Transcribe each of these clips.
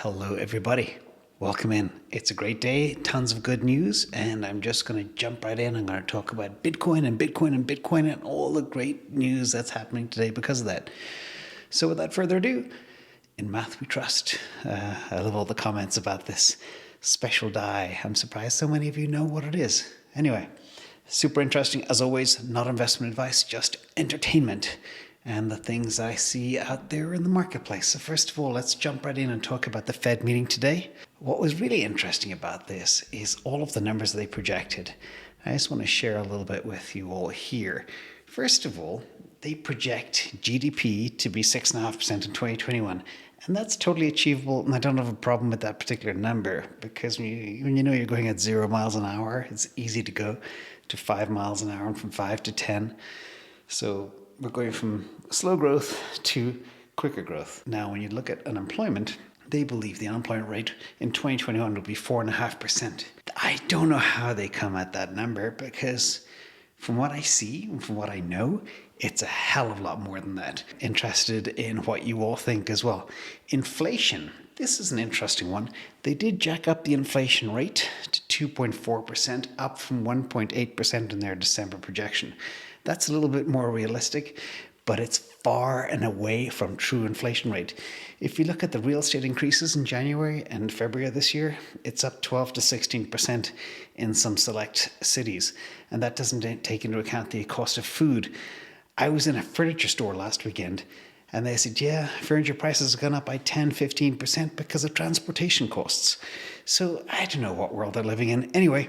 Hello, everybody. Welcome in. It's a great day, tons of good news, and I'm just going to jump right in. I'm going to talk about Bitcoin and all the great news that's happening today because of that. So without further ado, in math we trust. I love all the comments about this special die. I'm surprised so many of you know what it is. Anyway, super interesting. As always, not investment advice, just entertainment and the things I see out there in the marketplace. So first of all, let's jump right in and talk about the Fed meeting today. What was really interesting about this is all of the numbers they projected. I just want to share a little bit with you all here. First of all, they project GDP to be 6.5% in 2021. And that's totally achievable, and I don't have a problem with that particular number because when you know you're going at 0 miles an hour, it's easy to go to 5 miles an hour and from 5 to 10. So we're going from slow growth to quicker growth. Now, when you look at unemployment, they believe the unemployment rate in 2021 will be 4.5%. I don't know how they come at that number because from what I see and from what I know, it's a hell of a lot more than that. Interested in what you all think as well. Inflation. This is an interesting one. They did jack up the inflation rate to 2.4%, up from 1.8% in their December projection. That's a little bit more realistic, but it's far and away from true inflation rate. If you look at the real estate increases in January and February of this year, it's up 12 to 16% in some select cities. And that doesn't take into account the cost of food. I was in a furniture store last weekend and they said, yeah, furniture prices have gone up by 10, 15% because of transportation costs. So I don't know what world they're living in. Anyway,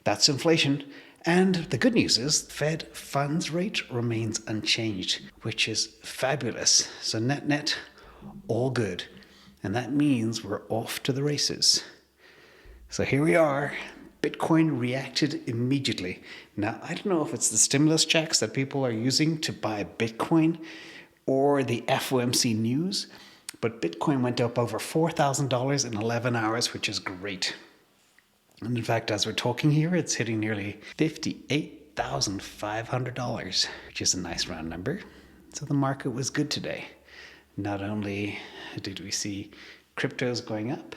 that's inflation. And the good news is the Fed funds rate remains unchanged, which is fabulous. So net, all good. And that means we're off to the races. So here we are. Bitcoin reacted immediately. Now, I don't know if it's the stimulus checks that people are using to buy Bitcoin or the FOMC news, but Bitcoin went up over $4,000 in 11 hours, which is great. And in fact, as we're talking here, it's hitting nearly $58,500, which is a nice round number. So the market was good today. Not only did we see cryptos going up,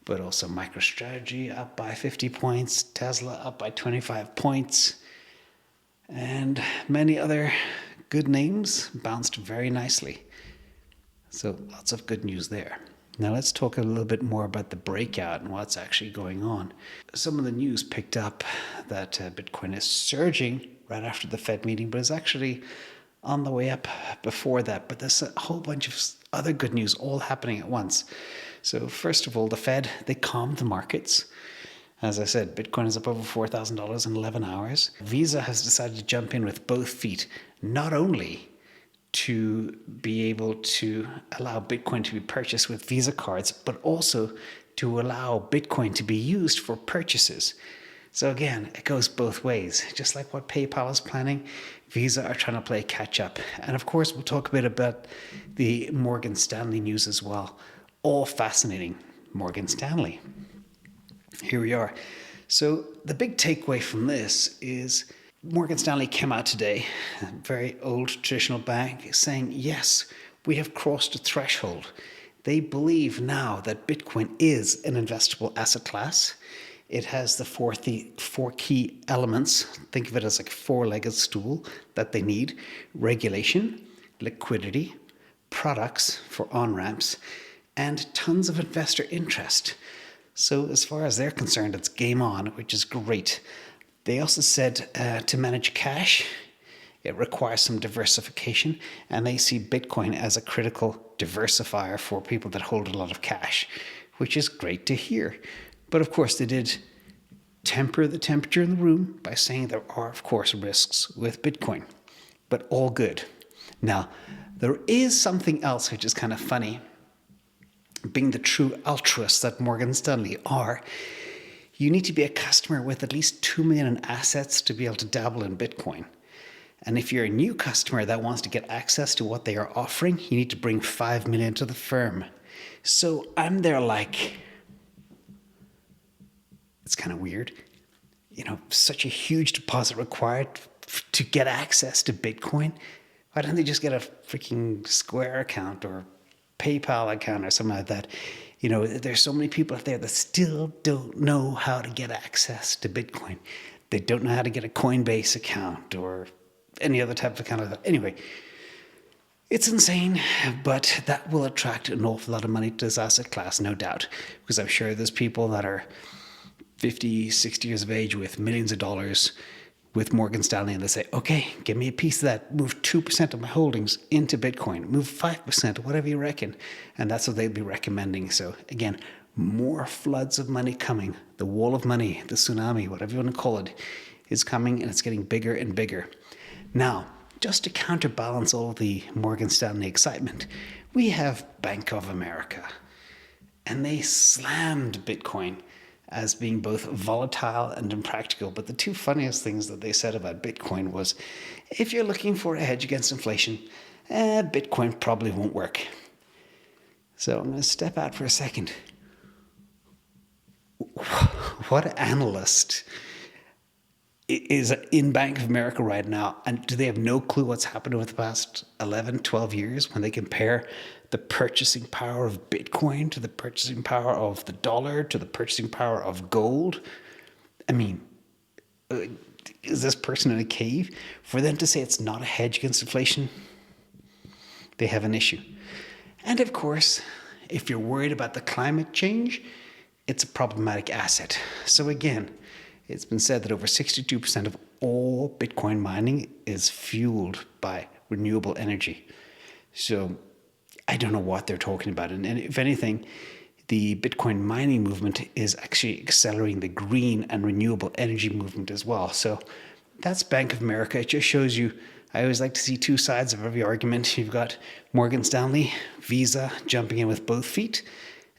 but also MicroStrategy up by 50 points, Tesla up by 25 points, and many other good names bounced very nicely. So lots of good news there. Now let's talk a little bit more about the breakout and what's actually going on. Some of the news picked up that Bitcoin is surging right after the Fed meeting, but it's actually on the way up before that. But there's a whole bunch of other good news all happening at once. So first of all, the Fed, they calmed the markets. As I said, Bitcoin is up over $4,000 in 11 hours. Visa has decided to jump in with both feet, not only to be able to allow Bitcoin to be purchased with Visa cards, but also to allow Bitcoin to be used for purchases. So again, it goes both ways. Just like what PayPal is planning, Visa are trying to play catch up. And of course, we'll talk a bit about the Morgan Stanley news as well. All fascinating. Morgan Stanley. Here we are. So the big takeaway from this is Morgan Stanley came out today, a very old traditional bank, saying, yes, we have crossed a threshold. They believe now that Bitcoin is an investable asset class. It has the four key elements. Think of it as like a four-legged stool that they need. Regulation, liquidity, products for on-ramps, and tons of investor interest. So as far as they're concerned, it's game on, which is great. They also said to manage cash, it requires some diversification, and they see Bitcoin as a critical diversifier for people that hold a lot of cash, which is great to hear. But of course, they did temper the temperature in the room by saying there are, of course, risks with Bitcoin, but all good. Now, there is something else which is kind of funny. Being the true altruists that Morgan Stanley are, you need to be a customer with at least 2 million in assets to be able to dabble in Bitcoin. And if you're a new customer that wants to get access to what they are offering, you need to bring 5 million to the firm. So I'm there like, it's kind of weird. You know, such a huge deposit required to get access to Bitcoin. Why don't they just get a freaking Square account or PayPal account or something like that? There's so many people out there that still don't know how to get access to Bitcoin. They don't know how to get a Coinbase account or any other type of account. Anyway, it's insane, but that will attract an awful lot of money to this asset class, no doubt, because I'm sure there's people that are 50, 60 years of age with millions of dollars with Morgan Stanley, and they say, okay, give me a piece of that, move 2% of my holdings into Bitcoin, move 5%, whatever you reckon. And that's what they'd be recommending. So again, more floods of money coming. The wall of money, the tsunami, whatever you want to call it, is coming, and it's getting bigger and bigger. Now, just to counterbalance all the Morgan Stanley excitement, we have Bank of America. And they slammed Bitcoin as being both volatile and impractical. But the two funniest things that they said about Bitcoin was, if you're looking for a hedge against inflation, Bitcoin probably won't work. So I'm going to step out for a second. What analyst is in Bank of America right now, and do they have no clue what's happened over the past 11, 12 years when they compare the purchasing power of Bitcoin to the purchasing power of the dollar to the purchasing power of gold? I mean, is this person in a cave? For them to say it's not a hedge against inflation, they have an issue. And of course, if you're worried about the climate change, it's a problematic asset. So again, it's been said that over 62% of all Bitcoin mining is fueled by renewable energy. So I don't know what they're talking about. And if anything, the Bitcoin mining movement is actually accelerating the green and renewable energy movement as well. So that's Bank of America. It just shows you, I always like to see two sides of every argument. You've got Morgan Stanley, Visa jumping in with both feet,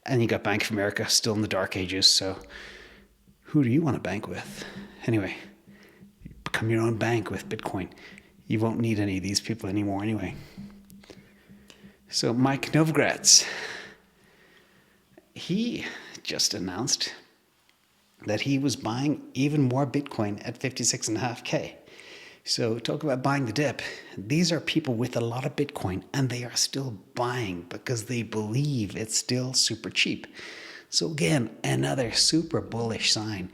and you got Bank of America still in the dark ages. So who do you want to bank with? Anyway, become your own bank with Bitcoin. You won't need any of these people anymore anyway. So Mike Novogratz, he just announced that he was buying even more Bitcoin at 56.5K. So talk about buying the dip. These are people with a lot of Bitcoin, and they are still buying because they believe it's still super cheap. So again, another super bullish sign.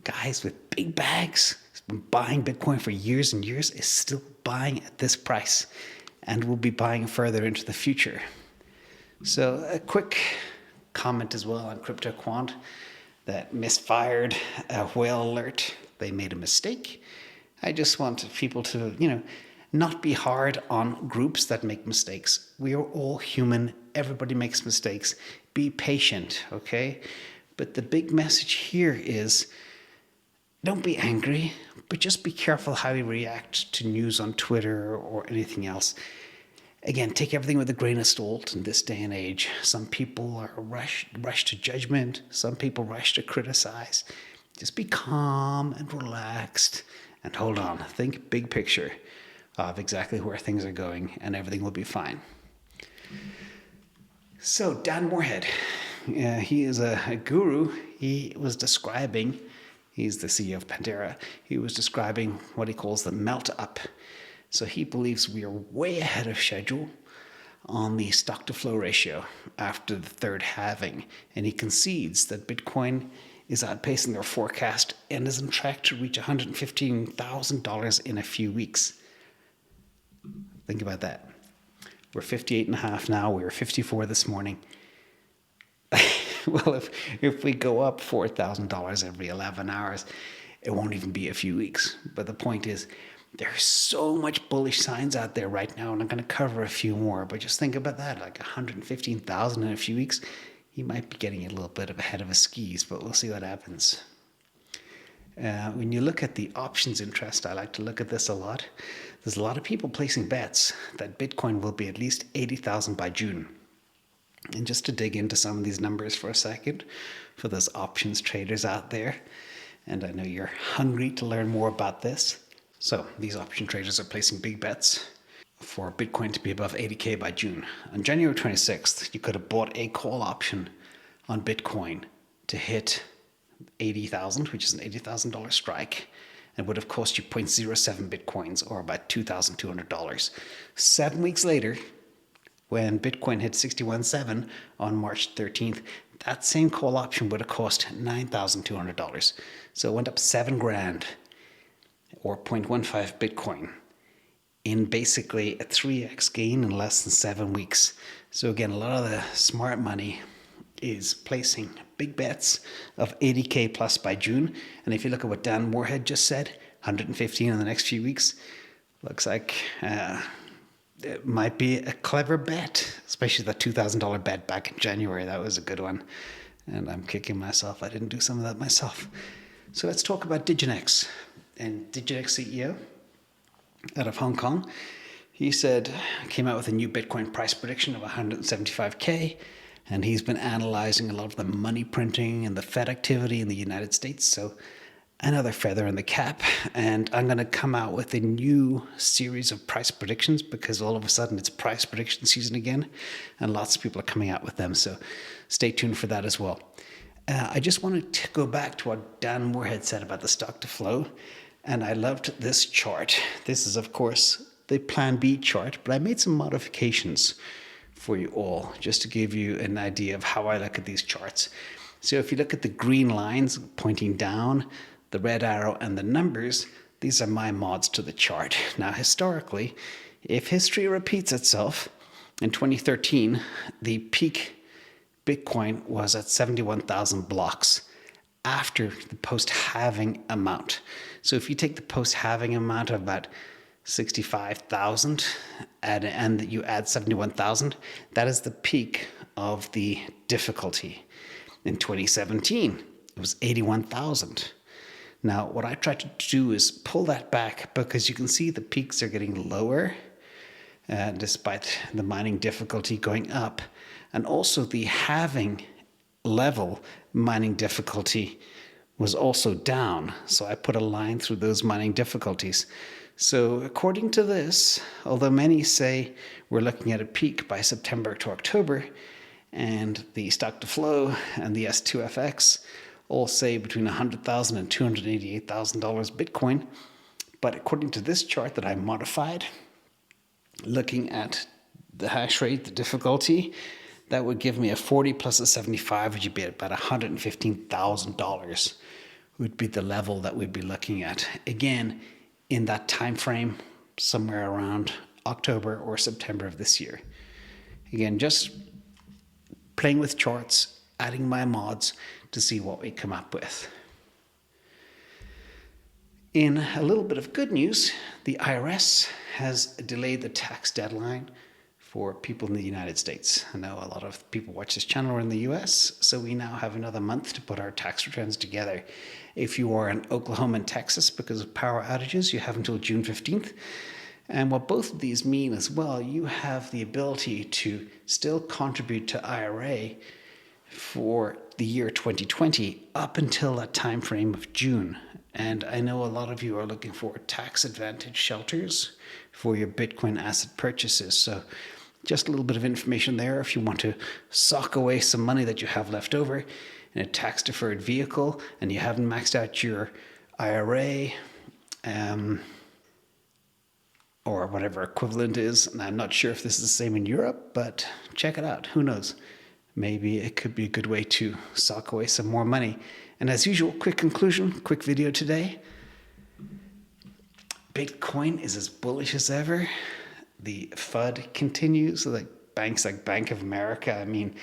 Guys with big bags, has been buying Bitcoin for years and years, is still buying at this price and will be buying further into the future. So a quick comment as well on CryptoQuant that misfired a whale alert. They made a mistake. I just want people to, not be hard on groups that make mistakes. We are all human. Everybody makes mistakes. Be patient, okay? But the big message here is, don't be angry, but just be careful how you react to news on Twitter or anything else. Again, take everything with a grain of salt in this day and age. Some people are rush to judgment. Some people rush to criticize. Just be calm and relaxed and hold on. Think big picture of exactly where things are going, and everything will be fine. So Dan Morehead, he is a guru. He was describing, he's the CEO of Pandora, he was describing what he calls the melt up. So he believes we are way ahead of schedule on the stock to flow ratio after the third halving. And he concedes that Bitcoin is outpacing their forecast and is on track to reach $115,000 in a few weeks. Think about that. We're 58.5 now. We were 54 this morning. Well, if we go up $4,000 every 11 hours, it won't even be a few weeks. But the point is, there's so much bullish signs out there right now, and I'm going to cover a few more. But just think about that, like 115,000 in a few weeks. He might be getting a little bit ahead of his skis, but we'll see what happens. When you look at the options interest, I like to look at this a lot. There's a lot of people placing bets that Bitcoin will be at least 80,000 by June. And just to dig into some of these numbers for a second, for those options traders out there, and I know you're hungry to learn more about this. So these option traders are placing big bets for Bitcoin to be above 80K by June. On January 26th, you could have bought a call option on Bitcoin to hit 80,000, which is an $80,000 strike, and would have cost you 0.07 Bitcoins or about $2,200. 7 weeks later, when Bitcoin hit 61.7 on March 13th, that same call option would have cost $9,200. So it went up $7,000 or 0.15 Bitcoin in basically a 3x gain in less than 7 weeks. So again, a lot of the smart money is placing big bets of 80K plus by June. And if you look at what Dan Morehead just said, 115 in the next few weeks, looks like it might be a clever bet, especially that $2,000 bet back in January. That was a good one. And I'm kicking myself. I didn't do some of that myself. So let's talk about Diginex. And Diginex CEO out of Hong Kong, he came out with a new Bitcoin price prediction of 175K. And he's been analyzing a lot of the money printing and the Fed activity in the United States. So another feather in the cap. And I'm going to come out with a new series of price predictions because all of a sudden it's price prediction season again. And lots of people are coming out with them. So stay tuned for that as well. I just wanted to go back to what Dan Morehead said about the stock to flow. And I loved this chart. This is, of course, the Plan B chart, but I made some modifications for you all, just to give you an idea of how I look at these charts. So if you look at the green lines pointing down, the red arrow and the numbers, these are my mods to the chart. Now, historically, if history repeats itself, in 2013, the peak Bitcoin was at 71,000 blocks after the post-halving amount. So if you take the post-halving amount of about 65,000 and you add 71,000, that is the peak of the difficulty. In 2017, it was 81,000. Now, what I tried to do is pull that back because you can see the peaks are getting lower despite the mining difficulty going up. And also the halving level mining difficulty was also down. So I put a line through those mining difficulties. So according to this, although many say we're looking at a peak by September to October, and the stock to flow and the S2FX all say between $100,000 and $288,000 Bitcoin. But according to this chart that I modified, looking at the hash rate, the difficulty, that would give me a 40 plus a 75, which would be about $115,000 would be the level that we'd be looking at. Again, in that time frame, somewhere around October or September of this year. Again, just playing with charts, adding my mods to see what we come up with. In a little bit of good news, the IRS has delayed the tax deadline for people in the United States. I know a lot of people watch this channel are in the US, so we now have another month to put our tax returns together. If you are in Oklahoma and Texas, because of power outages, you have until June 15th. And what both of these mean as well, you have the ability to still contribute to IRA for the year 2020 up until that time frame of June. And I know a lot of you are looking for tax advantage shelters for your Bitcoin asset purchases. So just a little bit of information there if you want to sock away some money that you have left over in a tax deferred vehicle and you haven't maxed out your IRA or whatever equivalent is. And I'm not sure if this is the same in Europe, but check it out. Who knows? Maybe it could be a good way to sock away some more money. And as usual, quick conclusion, quick video today. Bitcoin is as bullish as ever. The FUD continues. So like banks like Bank of America, I mean,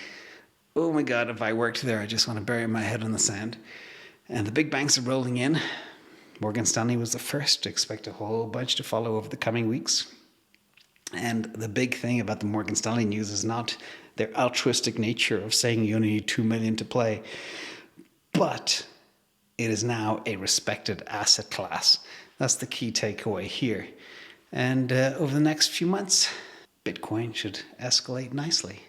oh my God, if I worked there, I just want to bury my head in the sand. And the big banks are rolling in. Morgan Stanley was the first to expect a whole bunch to follow over the coming weeks. And the big thing about the Morgan Stanley news is not their altruistic nature of saying you only need 2 million to play, but it is now a respected asset class. That's the key takeaway here. And over the next few months, Bitcoin should escalate nicely.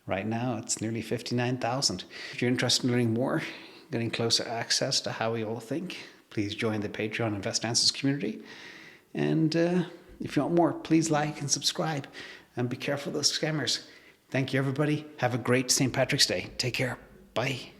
Right now, it's nearly 59,000. If you're interested in learning more, getting closer access to how we all think, please join the Patreon InvestAnswers community. And if you want more, please like and subscribe. And be careful of those scammers. Thank you, everybody. Have a great St. Patrick's Day. Take care. Bye.